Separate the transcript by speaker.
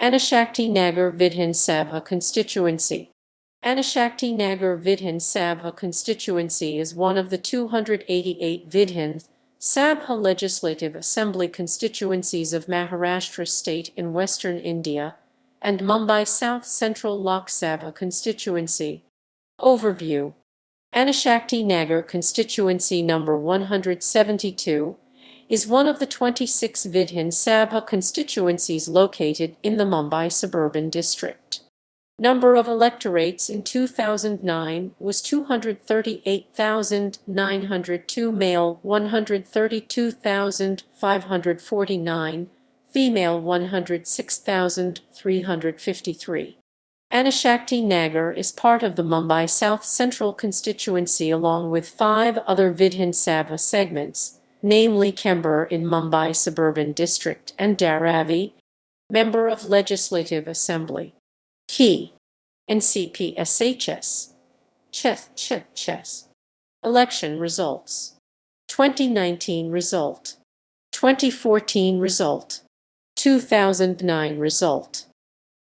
Speaker 1: Anushakti Nagar Vidhan Sabha constituency. Anushakti Nagar Vidhan Sabha constituency is one of the 288 Vidhan Sabha Legislative Assembly constituencies of Maharashtra state in western India, and Mumbai South-Central Lok Sabha constituency. Overview. Anushakti Nagar constituency number 172 is one of the 26 Vidhan Sabha constituencies located in the Mumbai suburban district. Number of electorates in 2009 was 238,902 male, 132,549 female, 106,353. Anushakti Nagar is part of the Mumbai South-Central constituency along with 5 other Vidhan Sabha segments, namely Chembur in Mumbai suburban district and Dharavi, member of Legislative Assembly. Key. NCPSHS. Chess. Election results. 2019 result. 2014 result. 2009 result.